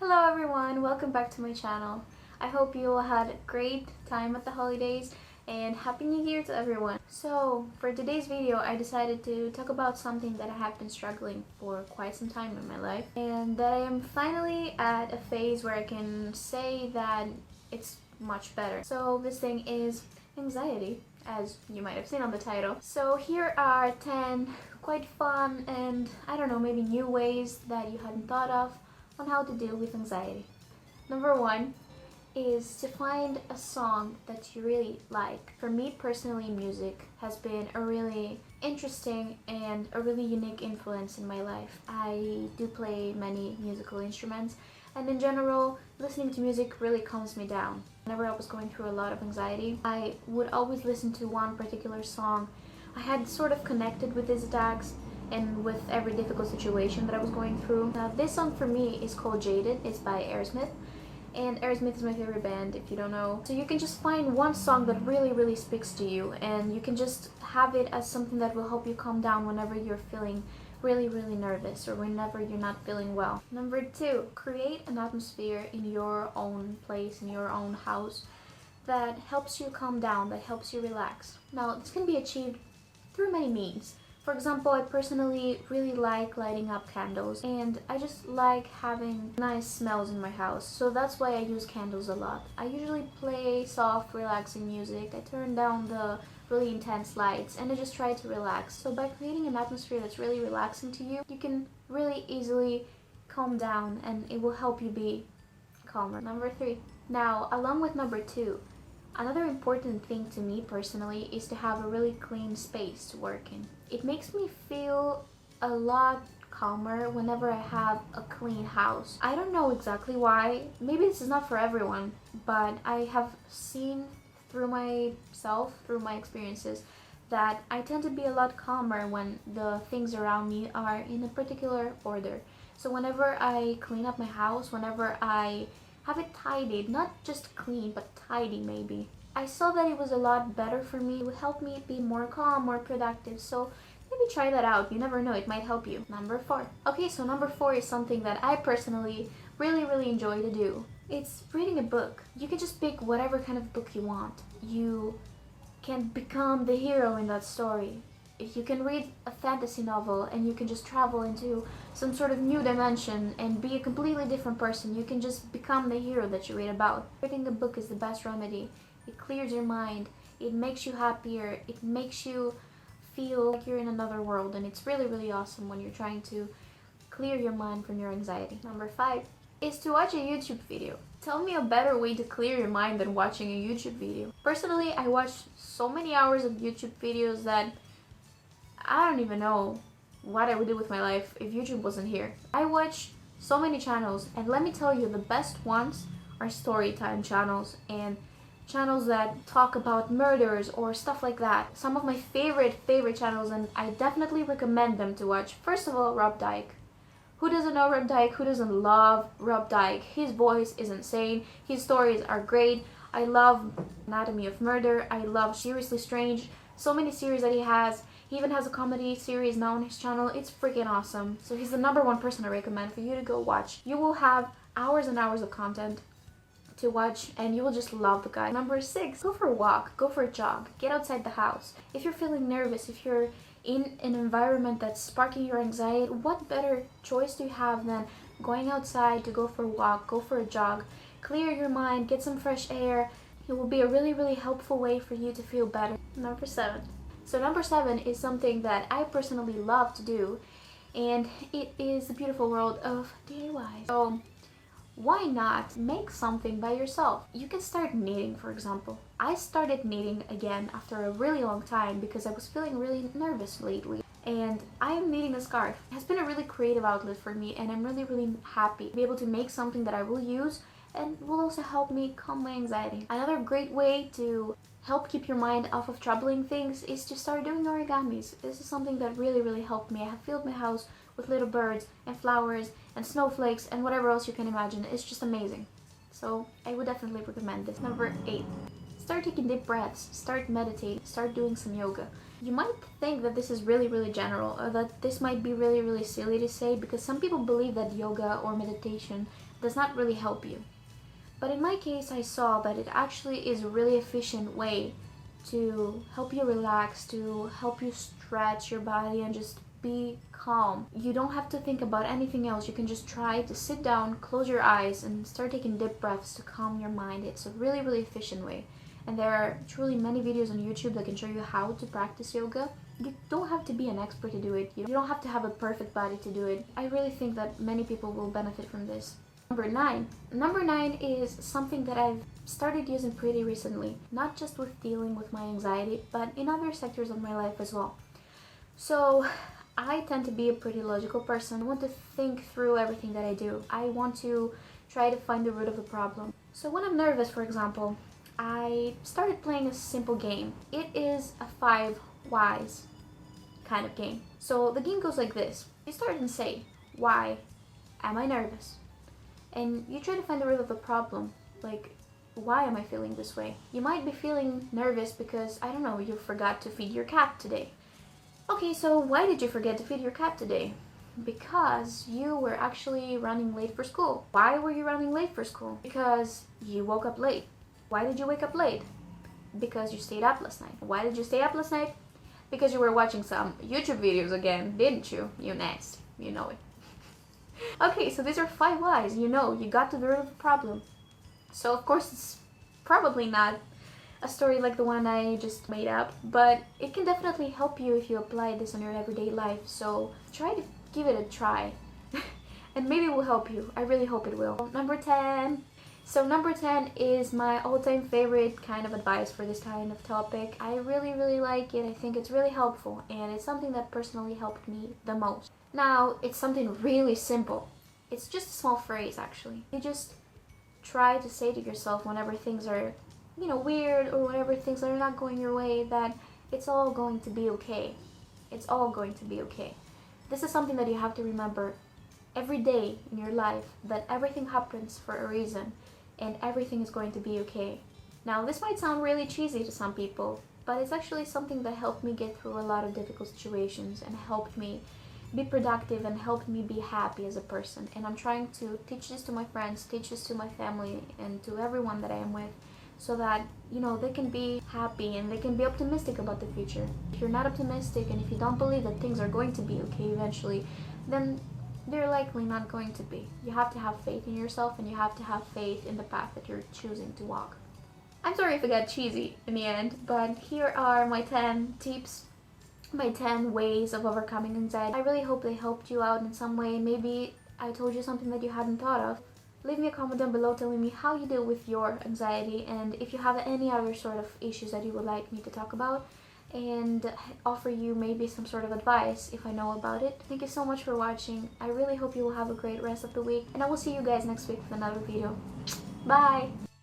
Hello everyone, welcome back to my channel. I hope you all had a great time at the holidays and Happy New Year to everyone. So for today's video I decided to talk about something that I have been struggling for quite some time in my life and that I am finally at a phase where I can say that it's much better. So this thing is anxiety, as you might have seen on the title. So here are 10 quite fun and I don't know, maybe new ways that you hadn't thought of on how to deal with anxiety. Number 1 is to find a song that you really like. For me personally, music has been a really interesting and a really unique influence in my life. I do play many musical instruments and in general, listening to music really calms me down. Whenever I was going through a lot of anxiety, I would always listen to one particular song. I had sort of connected with these attacks and with every difficult situation that I was going through. Now this song for me is called Jaded. It's by Aerosmith, and Aerosmith is my favorite band if you don't know. So you can just find one song that really speaks to you and you can just have it as something that will help you calm down whenever you're feeling really nervous or whenever you're not feeling well. Number 2, create an atmosphere in your own place, in your own house that helps you calm down, that helps you relax. Now this can be achieved through many means. For example, I personally really like lighting up candles and I just like having nice smells in my house, so that's why I use candles a lot. I usually play soft, relaxing music. I turn down the really intense lights and I just try to relax. So by creating an atmosphere that's really relaxing to you, you can really easily calm down and it will help you be calmer. Number 3. Now, along with number 2, another important thing to me personally is to have a really clean space to work in. It makes me feel a lot calmer whenever I have a clean house. I don't know exactly why. Maybe this is not for everyone, but I have seen through myself, through my experiences, that I tend to be a lot calmer when the things around me are in a particular order. So whenever I clean up my house, whenever I have it tidied, not just clean, but tidy maybe, I saw that it was a lot better for me. It would help me be more calm, more productive. So maybe try that out. You never know, it might help you. Number 4. Okay, so number 4 is something that I personally really enjoy to do. It's reading a book. You can just pick whatever kind of book you want. You can become the hero in that story. If you can read a fantasy novel and you can just travel into some sort of new dimension and be a completely different person, you can just become the hero that you read about. Reading a book is the best remedy. It clears your mind, it makes you happier, it makes you feel like you're in another world, and it's really awesome when you're trying to clear your mind from your anxiety. Number 5 is to watch a YouTube video. Tell me a better way to clear your mind than watching a YouTube video. Personally, I watch so many hours of YouTube videos that I don't even know what I would do with my life if YouTube wasn't here. I watch so many channels, and let me tell you, the best ones are story time channels and channels that talk about murders or stuff like that. Some of my favorite channels, and I definitely recommend them to watch. First of all, Rob Dyke. Who doesn't know Rob Dyke? Who doesn't love Rob Dyke? His voice is insane. His stories are great. I love Anatomy of Murder. I love Seriously Strange. So many series that he has. He even has a comedy series now on his channel. It's freaking awesome. So he's the number 1 person I recommend for you to go watch. You will have hours and hours of content to watch and you will just love the guy. Number 6, go for a walk, go for a jog, get outside the house. If you're feeling nervous, if you're in an environment that's sparking your anxiety, what better choice do you have than going outside to go for a walk, go for a jog, clear your mind, get some fresh air. It will be a really helpful way for you to feel better. Number 7. So number 7 is something that I personally love to do, and it is the beautiful world of DIY. So why not make something by yourself? You can start knitting, for example. I started knitting again after a really long time because I was feeling really nervous lately. And I am knitting a scarf. It has been a really creative outlet for me and I'm really happy to be able to make something that I will use and will also help me calm my anxiety. Another great way to help keep your mind off of troubling things is to start doing origamis. This is something that really helped me. I have filled my house with little birds and flowers and snowflakes and whatever else you can imagine. It's just amazing. So I would definitely recommend this. Number 8. Start taking deep breaths. Start meditating. Start doing some yoga. You might think that this is really general, or that this might be really silly to say, because some people believe that yoga or meditation does not really help you. But in my case, I saw that it actually is a really efficient way to help you relax, to help you stretch your body and just be calm. You don't have to think about anything else. You can just try to sit down, close your eyes, and start taking deep breaths to calm your mind. It's a really efficient way. And there are truly many videos on YouTube that can show you how to practice yoga. You don't have to be an expert to do it. You don't have to have a perfect body to do it. I really think that many people will benefit from this. Number 9. Number 9 is something that I've started using pretty recently, not just with dealing with my anxiety, but in other sectors of my life as well. So I tend to be a pretty logical person. I want to think through everything that I do. I want to try to find the root of the problem. So when I'm nervous, for example, I started playing a simple game. It is a 5 whys kind of game. So the game goes like this. You start and say, why am I nervous? And you try to find the root of the problem. Like, why am I feeling this way? You might be feeling nervous because, I don't know, you forgot to feed your cat today. Okay, so why did you forget to feed your cat today? Because you were actually running late for school. Why were you running late for school? Because you woke up late. Why did you wake up late? Because you stayed up last night. Why did you stay up last night? Because you were watching some YouTube videos again, didn't you? You nasty. You know it. Okay, so these are 5 whys. You know, you got to the root of the problem. So of course it's probably not a story like the one I just made up, but it can definitely help you if you apply this on your everyday life. So try to give it a try. And maybe it will help you. I really hope it will. Number 10. So number 10 is my all-time favorite kind of advice for this kind of topic. I really like it. I think it's really helpful, and it's something that personally helped me the most. Now, it's something really simple. It's just a small phrase, actually. You just try to say to yourself whenever things are, you know, weird, or whenever things are not going your way, that it's all going to be okay. It's all going to be okay. This is something that you have to remember every day in your life, that everything happens for a reason, and everything is going to be okay. Now, this might sound really cheesy to some people, but it's actually something that helped me get through a lot of difficult situations and helped me be productive and helped me be happy as a person. And I'm trying to teach this to my friends, teach this to my family, and to everyone that I am with, so that, you know, they can be happy and they can be optimistic about the future. If you're not optimistic and if you don't believe that things are going to be okay eventually, then they're likely not going to be. You have to have faith in yourself, and you have to have faith in the path that you're choosing to walk. I'm sorry if I got cheesy in the end, but here are my 10 tips, my 10 ways of overcoming anxiety. I really hope they helped you out in some way. Maybe I told you something that you hadn't thought of. Leave me a comment down below telling me how you deal with your anxiety, and if you have any other sort of issues that you would like me to talk about, and offer you maybe some sort of advice if I know about it. Thank you so much for watching. I really hope you will have a great rest of the week, and I will see you guys next week with another video. Bye!